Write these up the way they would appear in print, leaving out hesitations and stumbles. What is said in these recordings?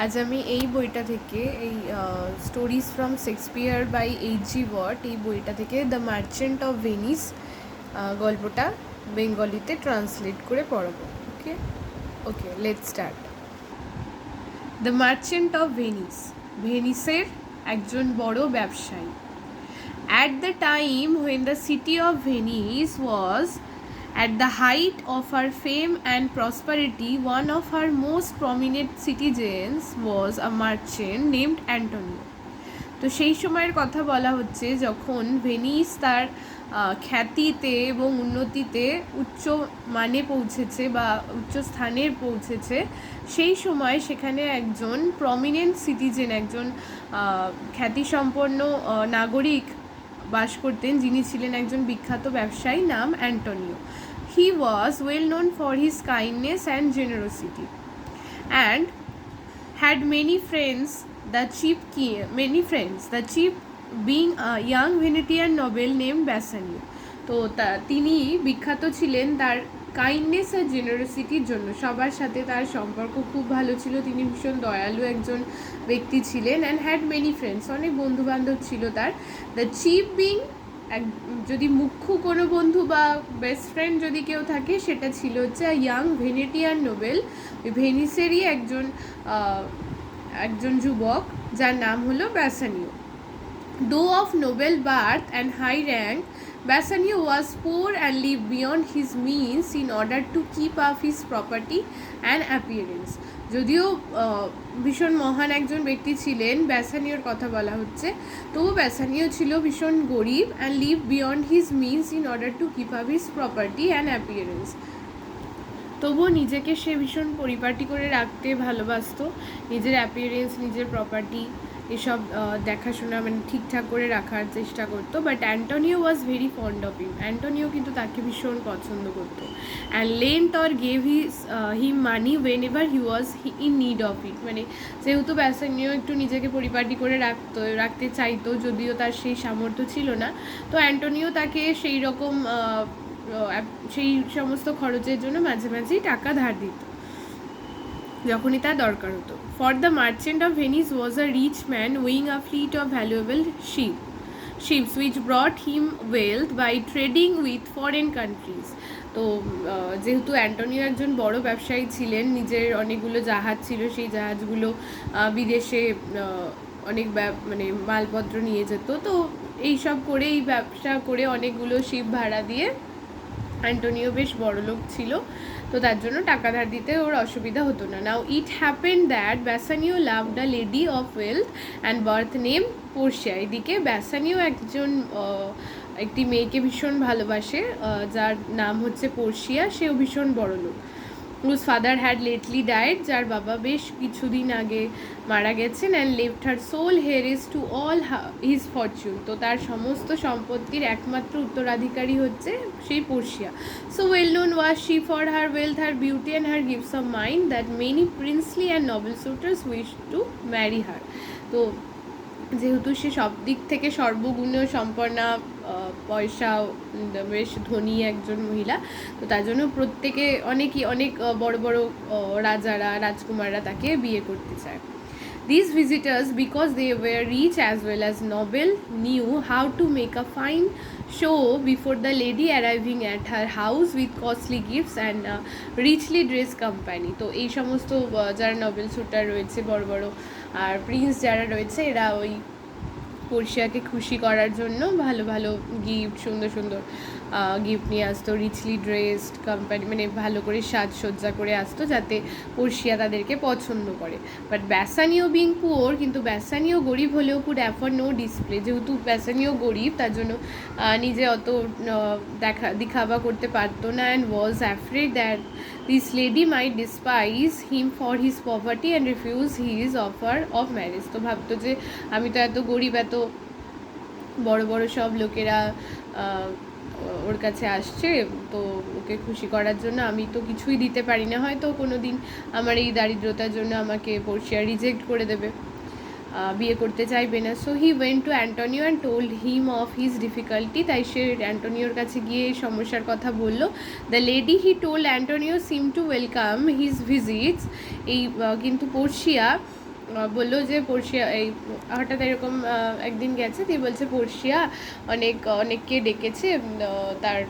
আজ আমি এই বইটা থেকে এই stories from Shakespeare by H G. Watt এই বইটা থেকে দ্য মার্চেন্ট অফ ভেনিস গল্পটা বেঙ্গলিতে ট্রান্সলেট করে পড়াবো। Okay okay let's start. The merchant of Venice, ভেনিসের একজন বড় ব্যবসায়ী। At the time when the city of Venice was at the height of her fame and prosperity, one of her most prominent citizens was a merchant named Antonio. তো সেই সময়ের কথা বলা হচ্ছে যখন ভেনিস তার খ্যাতিতে এবং উন্নতিতে উচ্চ মানে পৌঁছেছে বা উচ্চ স্থানে পৌঁছেছে, সেই সময় সেখানে একজন প্রমিনেন্ট সিটিজেন, একজন খ্যাতিসম্পন্ন নাগরিক বাস করতেন, যিনি ছিলেন একজন বিখ্যাত ব্যবসায়ী, নাম Antonio. He was well known for his kindness and generosity and had many friends, the chief being a young Venetian noble named Bassanio. তো তিনি বিখ্যাত ছিলেন তার কাইন্ডনেস আর জেনারোসিটির জন্য। সবার সাথে তার সম্পর্ক খুব ভালো ছিল, তিনি ভীষণ দয়ালু একজন ব্যক্তি ছিলেন। অ্যান্ড হ্যাড মেনি ফ্রেন্ডস, অনেক বন্ধুবান্ধব ছিল তার। দ্য চিফ বিং, যদি মুখ্য কোনো বন্ধু বা বেস্ট ফ্রেন্ড যদি কেউ থাকে, সেটা ছিল হচ্ছে ইয়াং ভেনেটিয়ান নোবেল, ওই ভেনিসেরই একজন যুবক যার নাম হলো Bassanio. Though of noble birth and high rank, Bassanio was poor and lived beyond his means in order to keep up his property and appearance. যদিও ভীষণ মহান একজন ব্যক্তি ছিলেন, ব্যাসানিওর কথা বলা হচ্ছে, তবু ব্যাসানিও ছিল ভীষণ গরিব, and live beyond his means in order to keep up his property and appearance. তবুও নিজেকে সে ভীষণ পরিপাটি করে রাখতে ভালোবাসত, নিজের অ্যাপিয়ারেন্স, নিজের প্রপার্টি এসব দেখাশোনা মানে ঠিকঠাক করে রাখার চেষ্টা করতো। But Antonio was very fond of him, Antonio কিন্তু তাকে ভীষণ পছন্দ করতো। And lent or gave him money whenever he was in need of it. মানে যেহেতু ব্যাসানিও একটু নিজেকে পরিপাটি করে রাখতে চাইতো, যদিও তার সেই সামর্থ্য ছিল না, তো অ্যান্টোনিও তাকে সেই রকম সেই সমস্ত খরচের জন্য মাঝে মাঝেই টাকা ধার দিত যখনই তার দরকার হতো। For the merchant of Venice was a rich man owning a fleet of valuable ships which brought him wealth by trading with foreign countries. তো যেহেতু অ্যান্টোনিও একজন বড় ব্যবসায়ী ছিলেন, নিজের অনেকগুলো জাহাজ ছিল, সেই জাহাজগুলো বিদেশে অনেক মানে মালপত্র নিয়ে যেত। তো এইসব করে, এই ব্যবসা করে অনেকগুলো শিপ ভাড়া দিয়ে অ্যান্টোনিও বেশ বড়লোক ছিল, তো তার জন্য টাকা ধার দিতে ওর অসুবিধা হতো না। Now it happen that Bassanio loved a lady of wealth and birth name Portia. এদিকে ব্যাসানিও একটি মেয়েকে ভীষণ ভালোবাসে, যার নাম হচ্ছে পোর্শিয়া, সেও ভীষণ বড়লোক। whose father had lately died, যার বাবা বেশ কিছুদিন আগে মারা গেছেন, and left her sole heiress to all his fortune। তো তার সমস্ত সম্পত্তির একমাত্র উত্তরাধিকারী হচ্ছে সেই Portia. So well known was she for her wealth, her beauty and her gifts of mind that many princely and noble suitors wished to marry her। তো যেহেতু সে সব দিক থেকে সর্বগুণ সম্পন্না, পয়সা, বেশ ধনী একজন মহিলা, তো তার জন্য প্রত্যেকে অনেক বড় বড় রাজারা, রাজকুমাররা তাকে বিয়ে করতে চায়। These visitors, because they were rich as well as noble, knew how to make a fine show before the lady arriving at her house with costly gifts and richly dressed company। তো এই সমস্ত যারা Nobel সুটার রয়েছে, বড় বড় আর Prince যারা রয়েছে, এরা ওই পোর্শিয়াকে খুশি করার জন্য ভালো ভালো গিফট, সুন্দর সুন্দর গিফট নিয়ে আসতো, রিচলি ড্রেসড কোম্পানি, মানে ভালো করে সাজসজ্জা করে আসতো যাতে পোর্শিয়া তাদেরকে পছন্দ করে। বাট ব্যাসানিও বিং পুওর, কিন্তু ব্যাসানিও গরিব হলেও কুড অ্যাফোর্ড নো ডিসপ্লে। যেহেতু ব্যাসানিও গরিব, তার জন্য নিজে অত দেখাবা করতে পারতো না। And was afraid that this lady might despise him for his poverty and refuse his offer of marriage. তো ভাবতো যে আমি তো এত গরিব, এত বড় বড় সব লোকেরা ওর কাছে আসছে, তো ওকে খুশি করার জন্য আমি তো কিছুই দিতে পারি না, হয়তো কোনো দিন আমার এই দারিদ্রতার জন্য আমাকে পোর্শিয়া রিজেক্ট করে দেবে, বিয়ে করতে চাইবে না। So he went to Antonio and told him of his difficulty. তাই সে অ্যান্টোনিওর কাছে গিয়ে সমস্যার কথা বলল। The lady he told Antonio seem to welcome his visits. কিন্তু পোর্শিয়া বললো যে পোর্শিয়া এই হঠাৎ এরকম একদিন গেছে, দিয়ে বলছে পোর্শিয়া অনেককে ডেকেছে তার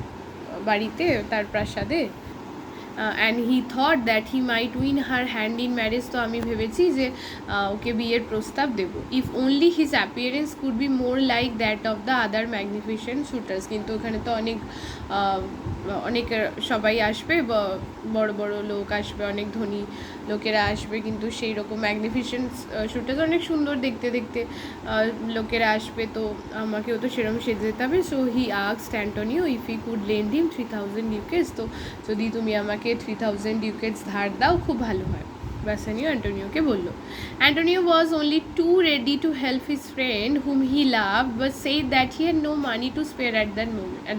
বাড়িতে, তার প্রাসাদে, and he thought that he might win her hand in marriage. তো আমি ভেবেছি যে ওকে বিয়ের প্রস্তাব দেবো। If only his appearance could be more like that of the other magnificent suitors. কিন্তু ওখানে তো অনেক সবাই আসবে, বড় বড় লোক আসবে, অনেক ধনী লোকেরা আসবে, কিন্তু সেই রকম ম্যাগনিফিসেন্ট শুটার্স অনেক সুন্দর দেখতে দেখতে লোকেরা আসবে, তো আমাকেও তো সেরকম সেজে যেতে হবে। So he asked Antonio if he could lend him 3000 ducats. তো যদি তুমি আমাকে 3000 ডিউকেটস ধার দাও খুব ভালো হয়, বাসানিও অ্যান্টোনিওকে বলল। Antonio was only too ready to help his friend whom he love but said that he had no money to spare at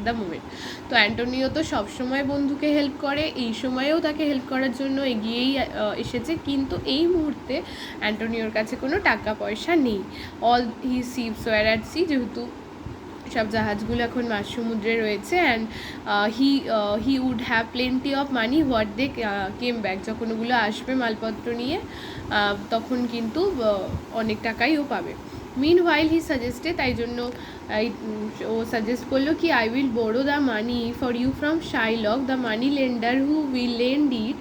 the moment. তো অ্যান্টোনিও তো সবসময় বন্ধুকে হেল্প করে, এই সময়েও তাকে হেল্প করার জন্য এগিয়েই এসেছে, কিন্তু এই মুহূর্তে অ্যান্টোনিওর কাছে কোনো টাকা পয়সা নেই। All he ships were at sea, যেহেতু সব জাহাজগুলো এখন মাঝ সমুদ্রে রয়েছে, and he would have plenty of money what they came back. যখন ওগুলো আসবে মালপত্র নিয়ে তখন কিন্তু অনেক টাকাই ও পাবে। মিন হোয়াইল হি সাজেস্টে, তাই জন্য ও সাজেস্ট করলো কি I will borrow the money for you from Shylock the money lender who will lend it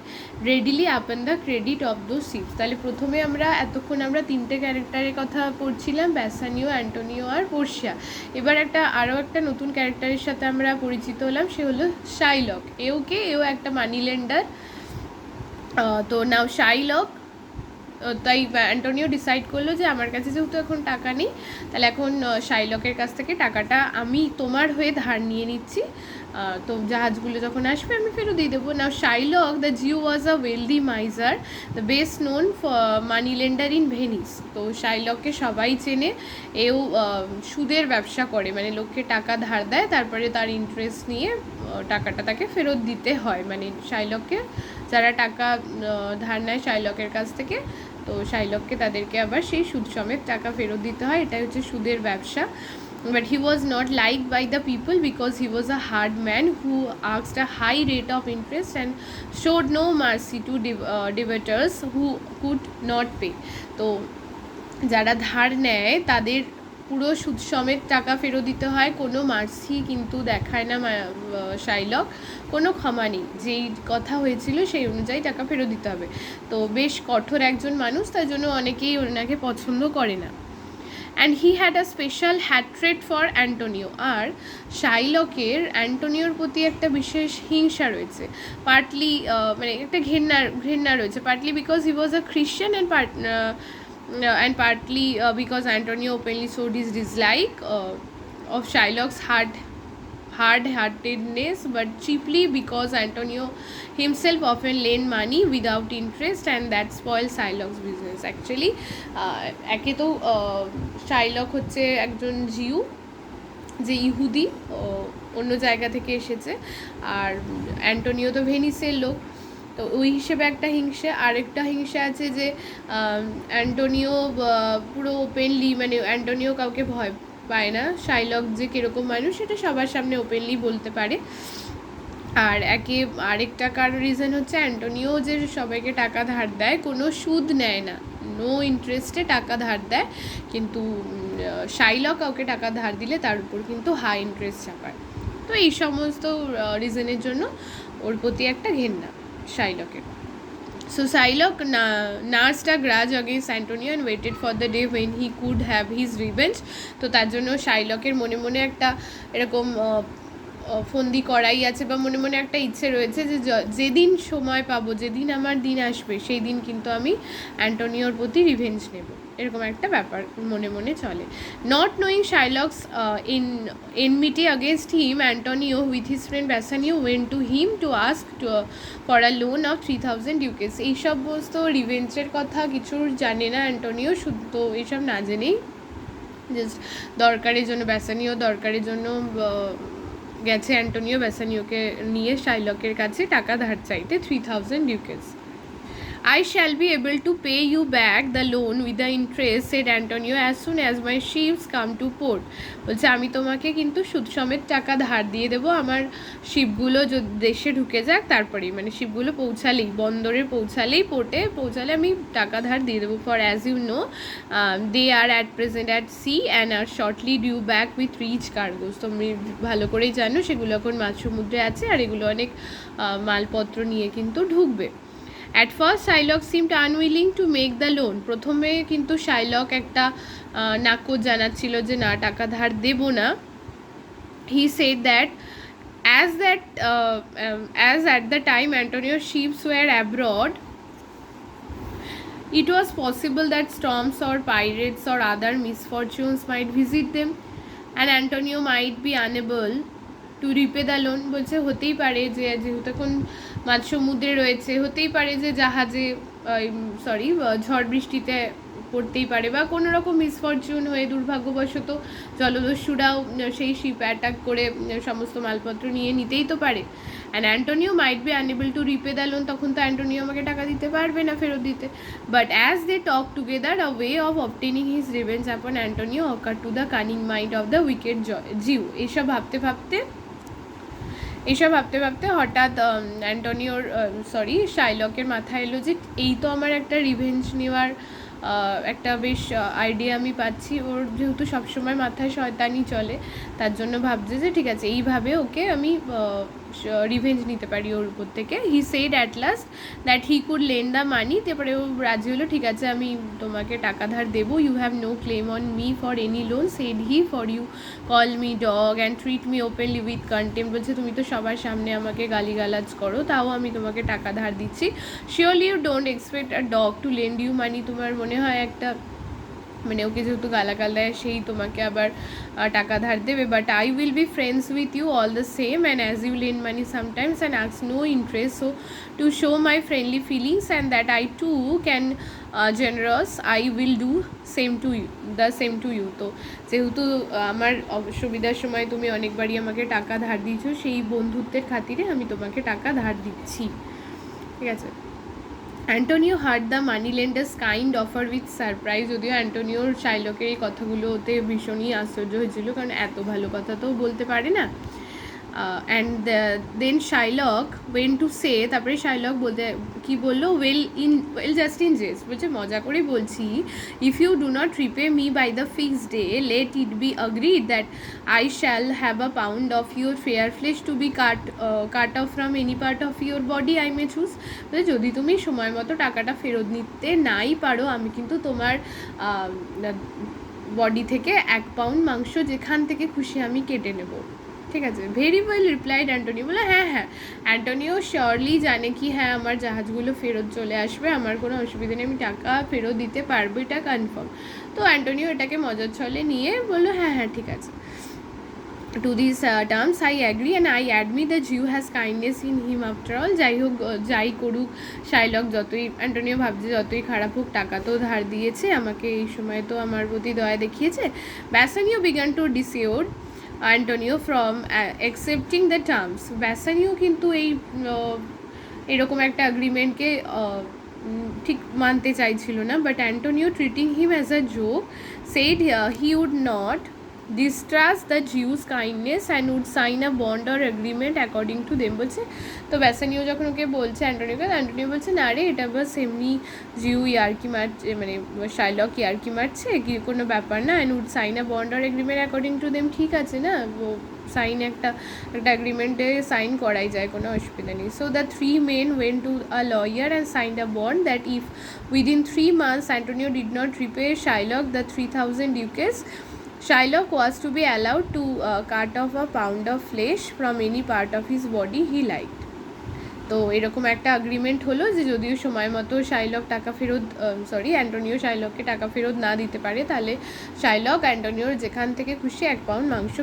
readily upon the credit of those ships. তাহলে প্রথমে এতক্ষণ আমরা তিনটে ক্যারেক্টারের কথা পড়ছিলাম, ব্যাসানিও, অ্যান্টোনিও আর পোর্শিয়া। এবার আরও একটা নতুন ক্যারেক্টারের সাথে আমরা পরিচিত হলাম, সে হলো শাইলক। এও একটা মানি লেন্ডার। তো নাও শাইলক, তাই অ্যান্টোনিও ডিসাইড করলো যে আমার কাছে যেহেতু এখন টাকা নেই, তাহলে এখন শাইলকের কাছ থেকে টাকাটা আমি তোমার হয়ে ধার নিয়ে নিচ্ছি, তো জাহাজগুলো যখন আসবে আমি ফেরত দিয়ে দেবো। Now Shylock the Jew was a wealthy miser the best known money lender in Venice. তো শাইলককে সবাই চেনে, এও সুদের ব্যবসা করে, মানে লোককে টাকা ধার দেয়, তারপরে তার ইন্টারেস্ট নিয়ে টাকাটা তাকে ফেরত দিতে হয়। মানে শাইলককে যারা টাকা ধার নেয় শাইলকের কাছ থেকে, তো শাইলককে তাদেরকে আবার সেই সুদ সমেত টাকা ফেরত দিতে হয়, এটাই হচ্ছে সুদের ব্যবসা। But he was not liked by the people because he was a hard man who asked a high rate of interest and showed no mercy to debtors who could not pay. তো যারা ধার নেয় তাদের পুরো সুদ সমেত টাকা ফেরত দিতে হয়, কোনো মার্সি কিন্তু দেখায় না শাইলক, কোনো ক্ষমা নেই, যেই কথা হয়েছিল সেই অনুযায়ী টাকা ফেরত দিতে হবে। তো বেশ কঠোর একজন মানুষ, তাই জন্য অনেকেই ওনাকে পছন্দ করে না। And he had a special hatred for Antonio. আর শাইলকের অ্যান্টোনিওর প্রতি একটা বিশেষ হিংসা রয়েছে, পার্টলি মানে একটা ঘেন্না রয়েছে, partly because he was a Christian and partly because Antonio openly showed his dislike of Shylock's hard-heartedness, but chiefly because Antonio himself often lent money without interest and that spoiled Shylock's business. Actually একে তো Shylock হচ্ছে একজন জিউ, যে ইহুদি, অন্য জায়গা থেকে এসেছে, আর অ্যান্টোনিও তো ভেনিসের লোক, তো ওই হিসেবে একটা হিংসা। আরেকটা হিংসা আছে যে অ্যান্টোনিও পুরো ওপেনলি, মানে অ্যান্টোনিও কাউকে ভয় পায় না, শাইলক যে কীরকম মানুষ সেটা সবার সামনে ওপেনলি বলতে পারে। আর আরেকটা কারণ রিজন হচ্ছে অ্যান্টোনিও যে সবাইকে টাকা ধার দেয়, কোনো সুদ নেয় না, নো ইন্টারেস্টে টাকা ধার দেয়, কিন্তু শাইলক কাউকে টাকা ধার দিলে তার উপর কিন্তু হাই ইন্টারেস্ট চাপায়। তো এই সমস্ত রিজনের জন্য ওর প্রতি একটা ঘেন্না শাইলকের। So Shylock nursed a grudge against Antonio and waited for the day when he could have his revenge. তো তার জন্য শাইলকের মনে মনে একটা এরকম ফন্দি করাই আছে, বা মনে মনে একটা ইচ্ছে রয়েছে যে যেদিন সময় পাবো, যেদিন আমার দিন আসবে, সেই দিন কিন্তু আমি অ্যান্টোনিওর প্রতি রিভেঞ্জ নেব, এরকম একটা ব্যাপার মনে মনে চলে। Not knowing Shylock's enmity against him, Antonio with his friend Bassanio went to him to ask for a loan of 3000 ducats. এই সমস্ত রিভেঞ্জের কথা কিছু জানে না অ্যান্টোনিও, শুদ্ধ এইসব না জেনেই জাস্ট দরকারের জন্য, ব্যাসানিও দরকারের জন্য গেছে অ্যান্টোনিও ব্যাসানিওকে নিয়ে শাইলকের কাছে টাকা ধার চাইতে 3000 ডিউকেটস। I shall be able to pay you back the loan with the interest, said Antonio, as soon as my ships come to port. বলছে আমি তোমাকে কিন্তু সুদ সমেত টাকা ধার দিয়ে দেবো আমার শিপগুলো যদি দেশে ঢুকে যাক, তারপরেই মানে শিপগুলো পৌঁছালেই, বন্দরে পৌঁছালেই, পোর্টে পৌঁছালে আমি টাকা ধার দিয়ে দেবো। For as you know they are at present at sea and are shortly due back with rich cargoes. তুমি ভালো করেই জানো সেগুলো এখন মাঝ সমুদ্রে আছে আর এগুলো অনেক মালপত্র নিয়ে কিন্তু ঢুকবে। At first Shylock seemed unwilling to make the loan. প্রথমে কিন্তু শাইলক একটা নাকচ জানাচ্ছিল যে না, টাকা ধার দেব না। He said that as at the time Antonio's ships were abroad, it was possible that storms or pirates or other misfortunes might visit them and Antonio might be unable to repay the loan. বলছে হতেই পারে যে যেহেতু এখন মাঝ সমুদ্রে রয়েছে, হতেই পারে যে জাহাজে ঝড় বৃষ্টিতে পড়তেই পারে বা কোনো রকম মিসফরচুন হয়ে দুর্ভাগ্যবশত জলদস্যুরাও সেই শিপ অ্যাটাক করে সমস্ত মালপত্র নিয়ে নিতেই তো পারে। And Antonio might be unable to repay the loan, তখন তো অ্যান্টোনিও আমাকে টাকা দিতে পারবে না, ফেরত দিতে। But as they talk together a way of obtaining his revenge upon Antonio occurred to the cunning mind of the wicked Jew. এইসব ভাবতে ভাবতে হঠাৎ অ্যান্টোনিওর শাইলকের মাথায় এলো যে এই তো আমার একটা রিভেঞ্জ নেওয়ার একটা বেশ আইডিয়া আমি পাচ্ছি। ওর যেহেতু সবসময় মাথায় শয়তানি চলে, তার জন্য ভাবছে যে ঠিক আছে এইভাবে ওকে আমি রিভেঞ্জ নিতে পারি ওর উপর থেকে। He said at last that he could lend the money. তারপরে ও রাজি হলো, ঠিক আছে আমি তোমাকে টাকা ধার দেবো। You have no claim on me for any loan, said he, for you call me dog and treat me openly with contempt. বলছে তুমি তো সবার সামনে আমাকে গালিগালাজ করো, তাও আমি তোমাকে টাকা ধার দিচ্ছি। Surely you don't expect a dog to lend you money. তোমার মনে হয় একটা মানে ওকে যেহেতু গালাগাল দেয় সেই তোমাকে আবার টাকা ধার দেবে। But I will be friends with you all the same and as you lend money sometimes and ask no interest, so to show my friendly feelings and that I too can generous I will do same to you. তো যেহেতু আমার অসুবিধার সময় তুমি অনেকবারই আমাকে টাকা ধার দিয়েছো, সেই বন্ধুত্বের খাতিরে আমি তোমাকে টাকা ধার দিচ্ছি, ঠিক আছে। Antonio hard the money লেন্ডার্স kind offer with surprise. যদিও অ্যান্টোনিওর শাইলকের এই কথাগুলোতে ভীষণই আশ্চর্য হয়েছিল, কারণ এত ভালো কথা তো বলতে পারে না। And then Shylock went to say, তারপরে শাইলক বলতে কি বললো, ওয়েল জাস্ট ইন জেস্ট, বলছে মজা করে বলছি, if you do not repay me by the fixed day let it be agreed that I shall have a pound of your fair flesh to be cut off from any part of your body I may choose. যদি তুমি সময় মতো টাকাটা ফেরত নিতে নাই পারো, আমি কিন্তু তোমার বডি থেকে 1 পাউন্ড মাংস যেখান থেকে খুশি আমি কেটে নেব, ঠিক আছে। Very well replied Antonio. বলে হ্যাঁ, অ্যান্টোনিও শিওরলি জানে কি হ্যাঁ আমার জাহাজগুলো ফেরত চলে আসবে, আমার কোনো অসুবিধা নেই, আমি টাকা ফেরত দিতে পারবো, এটা কনফার্ম। তো অ্যান্টোনিও এটাকে মজার ছলে নিয়ে বললো হ্যাঁ ঠিক আছে, to this terms I agree and I admit the Jew has kindness in him after all. যাই হোক, যাই করুক শাইলক, যতই অ্যান্টোনিও ভাবছে যতই খারাপ হোক, টাকা তো ধার দিয়েছে আমাকে, এই সময় তো আমার প্রতি দয়া দেখিয়েছে। Bassanio began to dissuade Antonio from accepting the terms. Bassanio কিন্তু এরকম একটা অ্যাগ্রিমেন্টকে ঠিক মানতে চাইছিল না। But Antonio treating him as a joke said he would not distrust the Jews' kindness and would sign a bond or agreement according to them। বলছে তো ব্যাসানিও যখন ওকে বলছে অ্যান্টোনিওকে, অ্যান্টোনিও বলছে না রে, এটা বাস এমনি জিউ ইয়ার্কি মারছে, মানে শাইলক ইয়ার্কি মারছে, কি কোনো ব্যাপার না। And would sign a bond or agreement according to them, ঠিক আছে না, সাইন একটা অ্যাগ্রিমেন্টে সাইন করাই যায়, কোনো অসুবিধা নেই। So the 3 men went to a lawyer and signed a bond that if within 3 months Antonio did not repay Shylock the 3,000 ducats, Shylock was to be allowed to cut off a pound of flesh from any part of his body he liked. তো এরকম একটা agreement হলো যে যদিও সময় মতো Shylock টাকা ফেরত অ্যান্টোনিও শাইলককে টাকা ফেরত না দিতে পারে, তাহলে শাইলক অ্যান্টোনিওর যেখান থেকে খুশি 1 পাউন্ড মাংস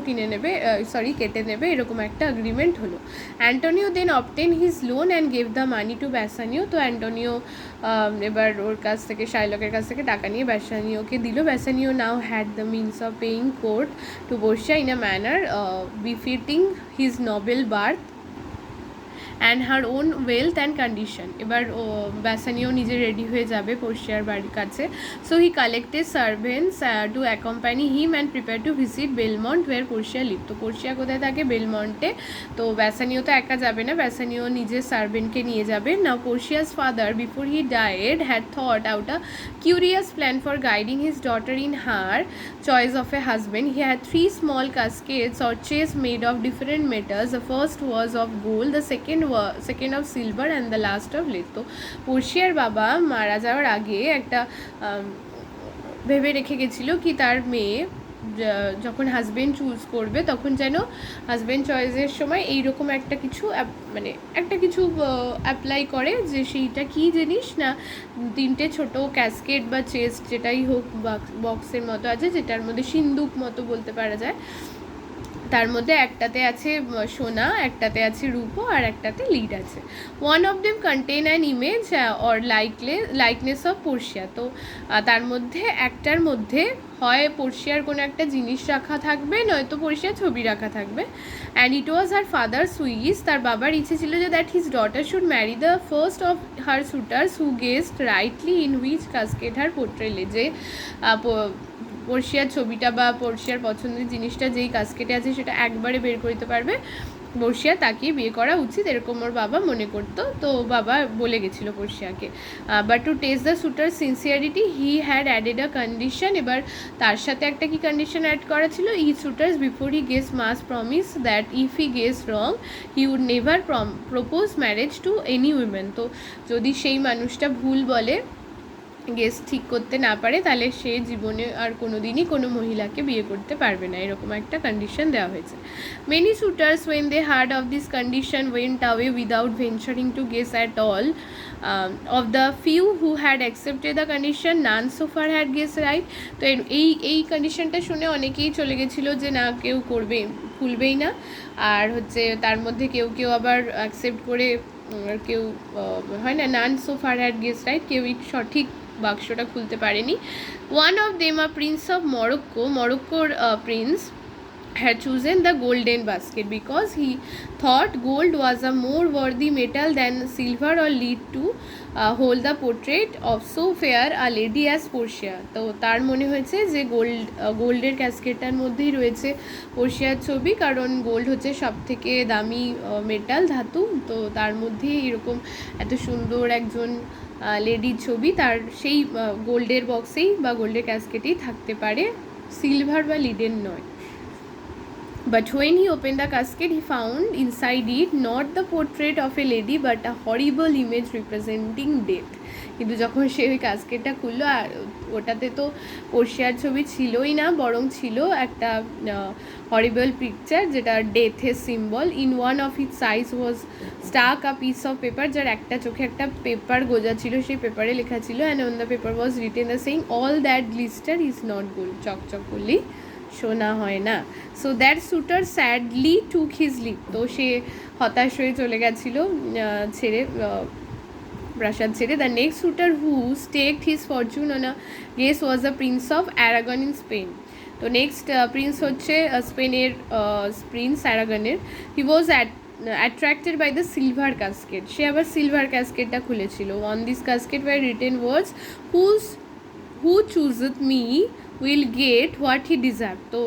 কেটে নেবে, এরকম একটা অ্যাগ্রিমেন্ট হলো। Antonio then obtain his loan and gave the money to Bassanio. তো অ্যান্টোনিও এবার ওর কাছ থেকে শাইলকের কাছ থেকে টাকা নিয়ে ব্যাসানিওকে দিল। Bassanio now had the means of paying court to Portia in a manner befitting his noble birth and her own wealth and condition. এবার ব্যাসানিও নিজে রেডি হয়ে যাবে পোর্শিয়ার বাড়ির কাছে। So he collected servants to accompany him and prepare to visit Belmont where Portia live. তো Portia কোথায় থাকে? বেলমন্টে। তো ব্যাসানিও তো একা যাবে না, ব্যাসানিও নিজের সার্ভেন্টকে নিয়ে যাবে। Now Portia's father before he died had thought out a curious plan for guiding his daughter in her choice of a husband. He had 3 small caskets or chests made of different metals. The first was of gold, the second of silver, and the last of lead. তো পোর্শিয়ার বাবা মারা যাওয়ার আগে একটা ভেবে রেখে গেছিলো কি তার মেয়ে যখন হাজবেন্ড চুজ করবে তখন যেন হাজবেন্ড চয়েসের সময় এইরকম একটা কিছু মানে একটা কিছু অ্যাপ্লাই করে, যে সেইটা কী জিনিস না 3টে ছোটো ক্যাসকেট বা চেস্ট যেটাই হোক বক্সের মতো আছে, যেটার মধ্যে সিন্দুক মতো বলতে পারা যায়। তার মধ্যে একটাতে আছে সোনা, একটাতে আছে রূপো, আর একটাতে লিড আছে। One of them contain an image or likeness of Portia. তো তার মধ্যে একটার মধ্যে হয় পোর্শিয়ার কোনো একটা জিনিস রাখা থাকবে, নয়তো পোর্শিয়ার ছবি রাখা থাকবে। And it was her father's wish, তার বাবার ইচ্ছে ছিল যে that his daughter should marry the first of her suitors who guessed rightly in which casket her portrait lay. যে পোর্শিয়ার ছবিটা বা পোর্শিয়ার পছন্দের জিনিসটা যেই কাস্কেটে আছে সেটা একবারে বের করতে পারবে, পোর্শিয়া তাকে বিয়ে করা উচিত, এরকম ওর বাবা মনে করতো। তো বাবা বলে গেছিলো পোর্শিয়াকে। But to test the suitor sincerity he had added a condition. এবার তার সাথে একটা কি কন্ডিশন অ্যাড করা ছিল? Each suitors before he guess must promise that if he guess wrong he would never propose marriage to any women. তো যদি সেই মানুষটা ভুল বলে, গেস ঠিক করতে না পারে, তাহলে সে জীবনে আর কোনো দিনই কোনো মহিলাকে বিয়ে করতে পারবে না, এরকম একটা কন্ডিশন দেওয়া হয়েছে। Many suitors when they heard of this condition went away without venturing to guess at all. Of the few who had accepted the condition none so far had guess right. তো এই কন্ডিশনটা শুনে অনেকেই চলে গেছিলো যে না, কেউ করবে, খুলবেই না। আর হচ্ছে তার মধ্যে কেউ কেউ আবার অ্যাকসেপ্ট করে, কেউ হয় না none so far had guess right, কেউই সঠিক বাক্সটা খুলতে পারেনি। One of them a prince of মরক্কোর prince had chosen the golden basket because he thought gold was a more worthy metal than silver or lead to hold the portrait of so fair a lady as Portia. তো তার মনে হয়েছে যে গোল্ডের ক্যাসকেটটার মধ্যেই রয়েছে পোর্শিয়ার ছবি, কারণ গোল্ড হচ্ছে সব থেকে দামি মেটাল, ধাতু। তো তার মধ্যে এরকম এত সুন্দর একজন লেডির ছবি তার সেই গোল্ডের বক্সেই বা গোল্ডের ক্যাসকেটেই থাকতে পারে, সিলভার বা লিডের নয়। But when he opened the casket, he found inside it not the portrait of a lady but a horrible image representing death. কিন্তু যখন সে ওই কাস্কেটটা খুললো, আর ওটাতে তো পোর্শিয়ার ছবি ছিলই না, বরং ছিল একটা হরিবল পিকচার, যেটা ডেথের symbol. In one of its size was stuck a piece of paper, যার একটা চোখে একটা পেপার গোজা ছিল, সেই পেপারে লেখা ছিল, and on the paper was written the saying all that glister is not gold. চকচক করলেই শোনা হয় না। So that suitor sadly took his leave. তো সে হতাশ হয়ে চলে গেছিলো ছেড়ে, প্রাসাদ ছেড়ে। The next suitor who staked his fortune on a guess was the prince of Aragon in Spain. তো নেক্সট প্রিন্স হচ্ছে স্পেনের প্রিন্স অ্যারাগনের। He was attracted by the silver casket. সে আবার সিলভার কাস্কেটটা খুলেছিল। On this casket were written words who chooseth me will get what he deserve. তো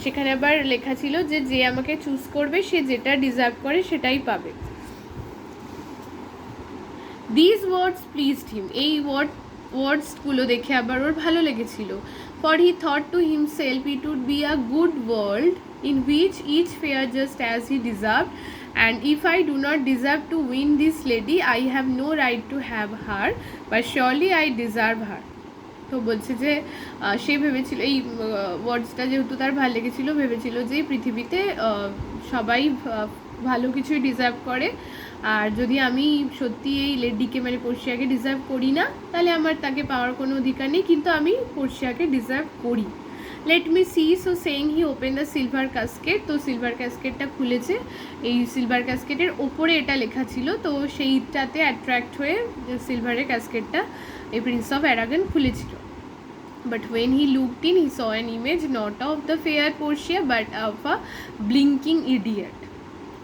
সেখানে আবার লেখা ছিল যে যে আমাকে চুজ করবে সে যেটা ডিজার্ভ করে সেটাই পাবে। This words pleased him. এই ওয়ার্ডসগুলো দেখে আবার ওর ভালো লেগেছিল। For he thought to himself it would be a good world in which each fare just as he deserved, and if I do not deserve to win this lady, I have no right to have her, but surely I deserve her. তো বলছে যে সে ভেবেছিল, এই ওয়ার্ডসটা যেহেতু তার ভালো লেগেছিলো, ভেবেছিল যে পৃথিবীতে সবাই ভালো কিছুই ডিজার্ভ করে, আর যদি আমি সত্যি এই লেডিকে মানে পোর্শিয়াকে ডিজার্ভ করি না, তাহলে আমার তাকে পাওয়ার কোনো অধিকার নেই, কিন্তু আমি পোর্শিয়াকে ডিজার্ভ করি। Let me see. So saying he open the silver casket. তো সিলভার কাস্কেটটা খুলেছে। এই সিলভার কাস্কেটের ওপরে এটা লেখা ছিল, তো সেইটাতে অ্যাট্রাক্ট হয়ে সিলভারের কাস্কেটটা এই প্রিন্স অফ অ্যারাগন খুলেছিল। But when he looked in, he saw an image not of the fair Portia but of a blinking idiot.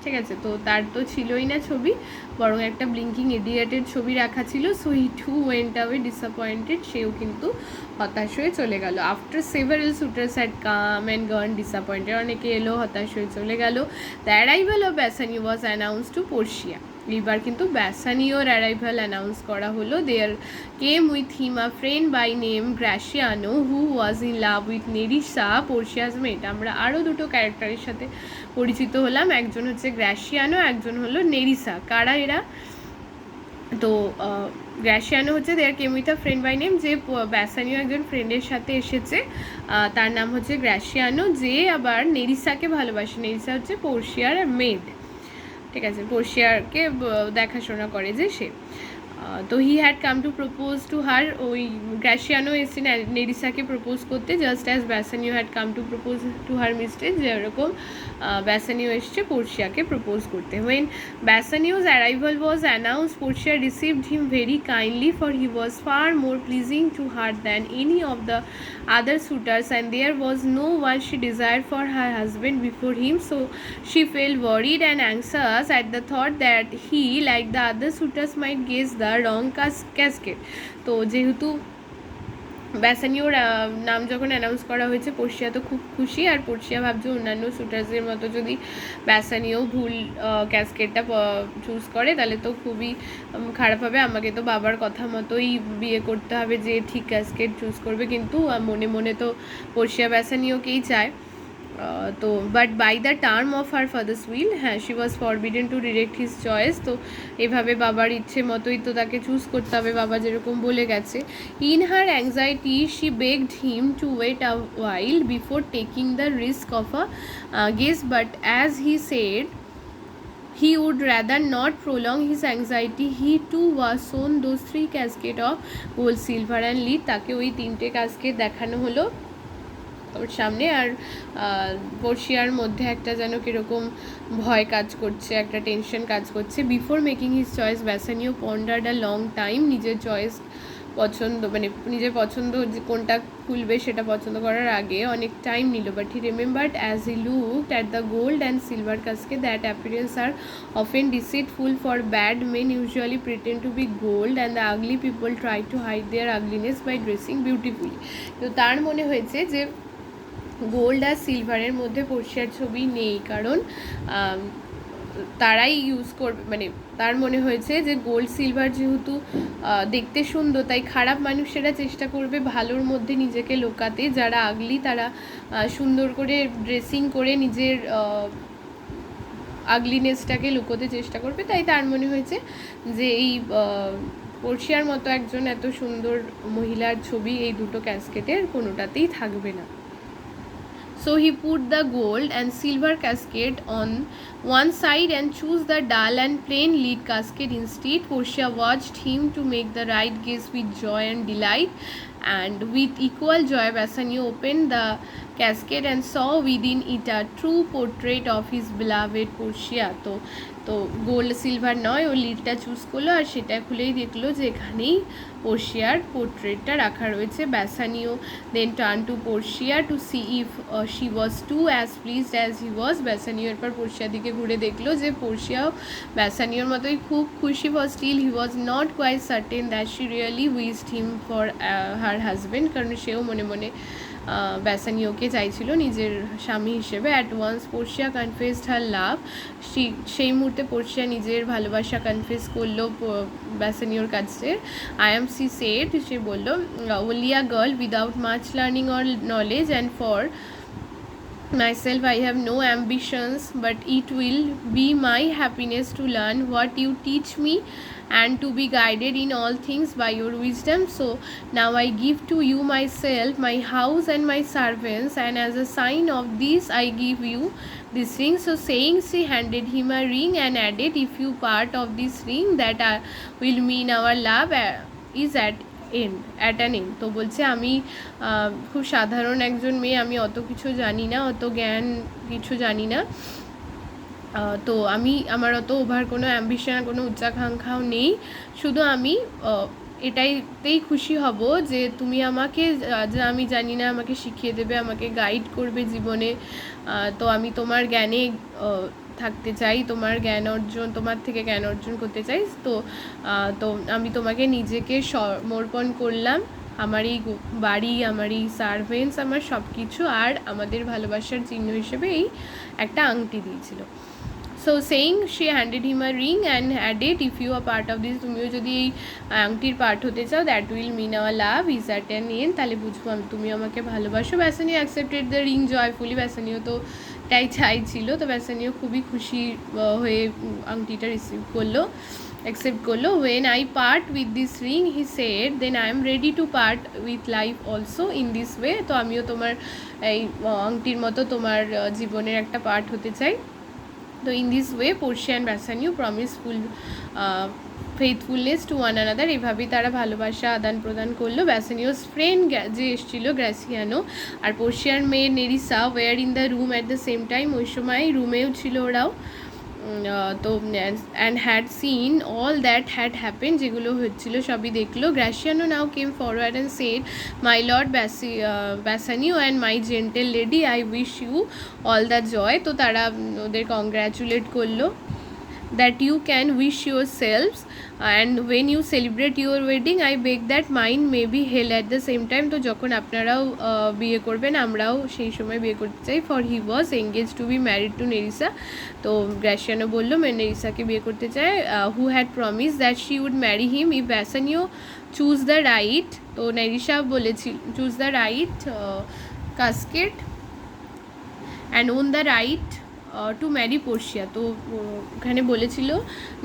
ঠিক আছে, তো তার তো ছিলই না ছবি, বরং একটা ব্লিঙ্কিং ইডিয়েটের ছবি রাখা ছিল। So he too went away disappointed, সেও কিন্তু হতাশ হয়ে চলে গেল। After several suitors had come and gone disappointed, অনেকে এলো, হতাশ হয়ে চলে গেল। The arrival of Bassanio was announce to Portia, এবার কিন্তু ব্যাসানিওর অ্যারাইভাল অ্যানাউন্স করা হলো। There came with him a friend by name Gratiano who was in love with Nerissa, Portia's maid. আমরা আরও দুটো ক্যারেক্টারের সাথে পরিচিত হলাম, একজন হচ্ছে গ্রাসিয়ানো, একজন হলো নেরিসা। কারা এরা? তো গ্রাসিয়ানো হচ্ছে there came with a friend by name, যে ব্যাসানিও একজন ফ্রেন্ডের সাথে এসেছে, তার নাম হচ্ছে গ্রাসিয়ানো, যে আবার নেরিসাকে ভালোবাসে। নেরিসা হচ্ছে পোর্শিয়ার মেড, ঠিক আছে, পোর্শিয়ারকে দেখাশোনা করে যে সে। তো he had come to propose to her, ওই গ্রাসিয়ানো এসে নেরিসাকে প্রপোজ করতে, just as Bassanio had come to propose to her mistress, যেরকম ব্যাসানিও এসছে পোর্শিয়াকে প্রপোজ করতে। When Bassanio's arrival was announced, Portia received him very kindly, for he was far more pleasing to her than any of the other suitors, and there was no one she desired for her husband before him. So she felt worried and anxious at the thought that he, like the other suitors, might guess the wrong casket. তো যেহেতু ব্যাসানিওর নাম যখন announce করা হয়েছে, Portia তো খুব খুশি, আর Portia ভাবছে অন্যান্য শুটার্সের মতো যদি ব্যাসানিও ভুল ক্যাসকেটটা চুজ করে তাহলে তো খুবই খারাপ হবে, আমাকে তো বাবার কথা মতোই বিয়ে করতে হবে যে ঠিক ক্যাসকেট চুজ করবে। কিন্তু মনে মনে তো পোর্শিয়া ব্যাসানিওকেই চায়। তো but by the term of her father's will, হ্যাঁ, she was forbidden to direct his choice. তো এভাবে বাবার ইচ্ছে মতোই তো তাকে চুজ করতে হবে, বাবা যেরকম বলে গেছে। In her anxiety she begged him to wait a while before taking the risk of a guess, but as he said he would rather not prolong his anxiety, he too was shown those 3 caskets of gold, silver and lead। তাকে ওই 3টে casket দেখানো হলো ওর সামনে, আর পোর্শিয়ার মধ্যে একটা যেন কীরকম ভয় কাজ করছে, একটা টেনশন কাজ করছে। Before making his choice Bassanio pondered a long time, নিজের চয়েস পছন্দ মানে নিজের পছন্দ যে কোনটা খুলবে সেটা পছন্দ করার আগে অনেক টাইম নিল। But he remembered as he looked at the gold and silver casket that appearance are often deceitful, for bad men usually pretend to be gold and the ugly people try to hide their ugliness by dressing beautifully. তো তার মনে হয়েছে যে gold আর সিলভারের মধ্যে পোর্শিয়ার ছবি নেই, কারণ তারাই ইউজ করবে, মানে তার মনে হয়েছে যে গোল্ড সিলভার যেহেতু দেখতে সুন্দর, তাই খারাপ মানুষেরা চেষ্টা করবে ভালোর মধ্যে নিজেকে লুকাতে, যারা আগলি তারা সুন্দর করে ড্রেসিং করে নিজের আগলিনেসটাকে লুকোতে চেষ্টা করবে। তাই তার মনে হয়েছে যে এই পোর্শিয়ার মতো একজন এত সুন্দর মহিলার ছবি এই দুটো ক্যাসকেটের কোনোটাতেই থাকবে না। So he put the gold and silver casket on one side and chose the dull and plain lead casket instead. Portia watched him to make the right guess with joy and delight, and with equal joy Bassanio opened the casket and saw within it a true portrait of his beloved Portia. তো gold silver নয়, ও লিডটা choose করলো আর সেটা খুলেই দেখলো যে এখানেই পোর্শিয়ার পোর্ট্রেটটা রাখা রয়েছে। Bassanio then turn to Portia to see if she was too as pleased as he was. Bassanio এরপর পোর্শিয়ার দিকে ঘুরে দেখলো যে পোর্শিয়াও ব্যাসানিওর মতোই খুব খুশি, for still he was not quite certain that she really wished him for her husband, কারণ সেও মনে মনে ব্যাসানিওকে চাইছিল নিজের স্বামী হিসেবে। At once Portia confessed her love, সেই মুহূর্তে পোর্শিয়া নিজের ভালোবাসা কনফেস করলো ব্যাসানিওর কাছে। আই এম সি সেড, সে বললো, only a girl without much learning or knowledge, and for myself I have no ambitions, but it will be my happiness to learn what you teach me and to be guided in all things by your wisdom. So now I give to you myself, my house and my servants, and as a sign of this I give you this ring. So saying, she handed him a ring and added, if you part of this ring, that will mean our love is at an end. তো বলছে আমি খুব সাধারণ একজন মেয়ে, আমি অত কিছু জানি না, অত জ্ঞান কিছু জানি না, তো আমার অত ওভার কোনো অ্যাম্বিশন কোনো উচ্চাকাঙ্ক্ষাও নেই, শুধু আমি এটাইতেই খুশি হব যে তুমি আমাকে যা আমি জানি না আমাকে শিখিয়ে দেবে, আমাকে গাইড করবে জীবনে। তো আমি তোমার জ্ঞানে থাকতে চাই, তোমার জ্ঞান অর্জন, তোমার থেকে জ্ঞান অর্জন করতে চাই। তো তো আমি তোমাকে নিজেকে সমর্পণ করলাম, আমার এই বাড়ি, আমার এই সার্ভেন্টস, আমার সব কিছু, আর আমাদের ভালোবাসার চিহ্ন হিসেবে এই একটা আংটি দিয়েছিল। So saying she handed him a ring and added, if you are part of this, তুমিও যদি এই আংটির পার্ট হতে চাও, that will mean our love is at an end, তাহলে বুঝবো তুমিও আমাকে ভালোবাসো। Bassanio accepted the ring joyfully, Bassanio তো তাই চাইছিল, তো ব্যাসানিও খুবই খুশি হয়ে আংটিটা রিসিভ করলো, অ্যাকসেপ্ট করলো। When I part with this ring he said, then I am ready to part with life also in this way, তো আমিও তোমার এই আংটির মতো তোমার জীবনের একটা পার্ট হতে চাই। তো in this way Portia and Bassanio promise full faithfulness to one another, এভাবেই তারা ভালোবাসা আদান প্রদান করলো। ব্যাসানিওস ফ্রেন্ড যে এসেছিলো গ্রাসিয়ানো আর পোর্শিয়ার মেয়ে Nerissa were in the room at the same time, ওই সময় রুমেও ছিল ওরাও। তো and had seen all that had happen, যেগুলো হচ্ছিলো সবই দেখলো। Gratiano now came forward and said, my lord Bassanio and my gentle lady, I wish you all the joy, তো তারা ওদের কংগ্র্যাচুলেট করলো, that you can wish yourselves, and when you celebrate your wedding I beg that mine may be held at the same time, তো যখন আপনারাও বিয়ে করবেন আমরাও সেই সময় বিয়ে করতে চাই। for he was engaged to be married to Nerissa, তো গ্রাসিয়ানো বললো নেরিসাকে বিয়ে করতে চায়, who had promised that she would marry him if Bassanio choose the right, তো নেরিসা বলেছিল choose the right casket and own the right to marry Portia, তো ওখানে বলেছিল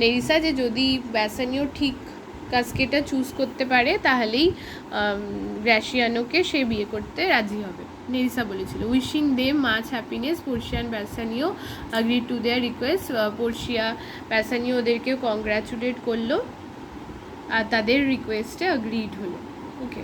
নেরিসা যে যদি ব্যাসানিও ঠিক কাস্কেটা চুজ করতে পারে তাহলেই গ্রাসিয়ানোকে সে বিয়ে করতে রাজি হবে, নেরিসা বলেছিল। Wishing they much happiness, Portia and Bassanio agree to their request, Portia Bassanio ওদেরকেও কংগ্র্যাচুলেট করলো আর তাদের রিকোয়েস্টে অ্যাগ্রিড হলো। ওকে।